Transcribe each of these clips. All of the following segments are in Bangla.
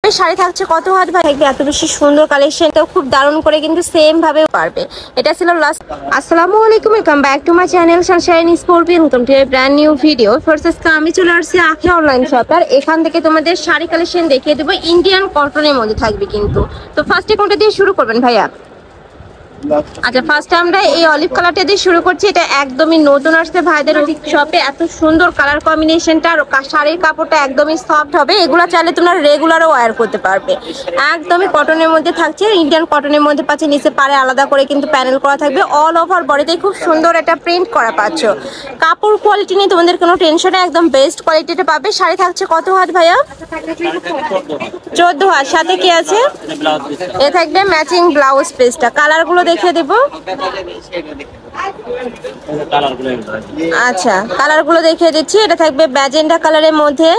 প্রত্যেকটা শাড়ি থাকছে কত হাত ভাই থাকবে এত বেশি সুন্দর কালেকশনটাও খুব দারুণ করে কিন্তু সেম ভাবে পারবে। এটা ছিল লাস্ট। আসসালামু আলাইকুম, welcome back to my channel Sunshine scorpion. Welcome to A brand new video. First আমি চলে আসছি আখি অনলাইন শপ আর এখান থেকে তোমাদের শাড়ি কালেকশন দেখিয়ে দেবো ইন্ডিয়ান কটনের মধ্যে থাকবে কিন্তু। তো ফার্স্টে কোনটা দিয়ে শুরু করবেন ভাইয়া? আচ্ছা, ফার্স্টে আমরা এই অলিভ কালারটা দিয়ে শুরু করছি। এটা একদমই নতুন আসছে ভাইদের শপে। এত সুন্দর কালার কম্বিনেশনটা আর শাড়ির কাপড়টা একদমই সফট হবে। এগুলো চাইলে তোমরা রেগুলারও ওয়্যার করতে পারবে। একদমই কটনের মধ্যে থাকছে, ইন্ডিয়ান কটনের মধ্যে পাচ্ছে। নিচে পারে আলাদা করে কিন্তু প্যানেল করা থাকবে। অল ওভার বডিতে খুব সুন্দর একটা প্রিন্ট করা পাচ্ছ। কাপড় কোয়ালিটি নিয়ে তোমাদের কোনো টেনশন নেই, একদম বেস্ট কোয়ালিটিটা পাবে। শাড়ি থাকছে কত হাত ভাইয়া? 14 হাত। সাথে কি আছে? এ থাকবে ম্যাচিং ব্লাউজ পিসটা। কালারগুলো দেখিয়ে দেবো। আচ্ছা, কালারগুলো দেখিয়ে দিচ্ছি। এটা থাকবে ম্যাজেন্ডা কালারের মধ্যে,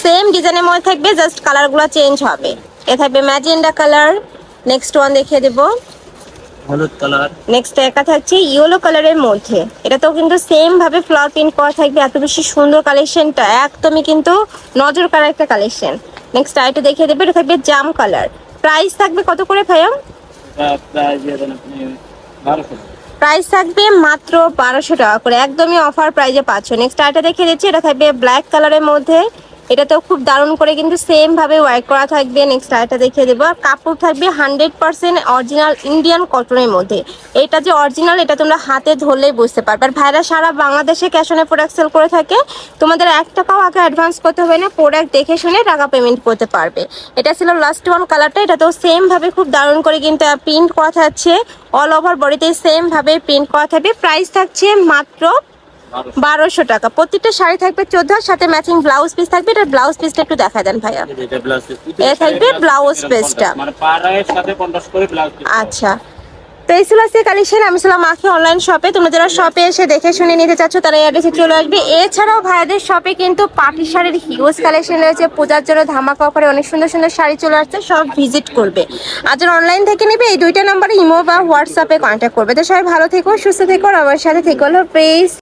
সেম ডিজাইনের মধ্যে থাকবে, জাস্ট কালারগুলো চেঞ্জ হবে। এ থাকবে ম্যাজেন্ডা কালার। নেক্সট ওয়ান দেখিয়ে দেবো হলুদ কালার। নেক্সট একা থাকছে ইয়েলো কালারের মধ্যে। এটাতেও কিন্তু সেম ভাবে ফ্লাওয়ার প্রিন্ট করা থাকবে। এত বেশি সুন্দর কালেকশনটা, একদমই কিন্তু নজর কাড়া একটা কালেকশন। নেক্সট আইটা দেখিয়ে দেবে। এটা থাকবে জাম কালার। প্রাইস থাকবে কত করে ভাইয়া? প্রাইস থাকবে মাত্র 1200 টাকা করে, একদমই অফার প্রাইজে পাচ্ছ। নেক্সট আইটা দেখিয়ে দিচ্ছি। এটা থাকবে ব্ল্যাক কালারের মধ্যে। এটাতেও খুব দারুণ করে কিন্তু সেম ভাবে ওয়ার্ক করা থাকবে। নেক্সট আইটা দেখিয়ে দেবো। আর কাপড় থাকবে 100% অরিজিনাল ইন্ডিয়ান কটনের মধ্যে। এটা যে অরিজিনাল এটা তোমরা হাতে ধরলেই বুঝতে পারবে। আর ভাইরা সারা বাংলাদেশে ক্যাশ অনে প্রোডাক্ট সেল করে থাকে। তোমাদের 1 টাকাও আগে অ্যাডভান্স করতে হবে না, প্রোডাক্ট দেখে শুনে টাকা পেমেন্ট করতে পারবে। এটা ছিল লাস্ট ওয়ান কালারটা। এটাতেও সেম ভাবে খুব দারুণ করে কিন্তু প্রিন্ট করা থাকছে। অল ওভার বডিতে সেম ভাবে প্রিন্ট করা থাকবে। প্রাইস থাকছে মাত্র 1200 টাকা। প্রত্যেকটা শাড়ি থাকবে 14, সাথে ম্যাচিং ব্লাউজ পিস থাকবে। এটার ব্লাউজ পিসটা একটু দেখা দেন ভাইয়া। এটা থাকবে ব্লাউজ পিসটা। আচ্ছা, তো এই ছিল আজকে কালেকশন। আমি ছিলাম আখি অনলাইন শপে। তোমরা যারা শপে এসে দেখে শুনে নিতে চাচ্ছ তারা এই অ্যাড্রেসে চলে আসবে। এছাড়াও ভাইয়াদের শপে কিন্তু পার্টি শাড়ির হিউজ কালেকশন রয়েছে। পূজার জন্য ধামাকা অফারে অনেক সুন্দর সুন্দর শাড়ি চলে আসছে, সব ভিজিট করবে। আর যারা অনলাইন থেকে নেবে এই 2টা নাম্বারে ইমো বা হোয়াটসঅ্যাপে কন্ট্যাক্ট করবে। তো সবাই ভালো থেকো, সুস্থ থেকো, আর আমার সাথে থেকো। হলো প্লিজ।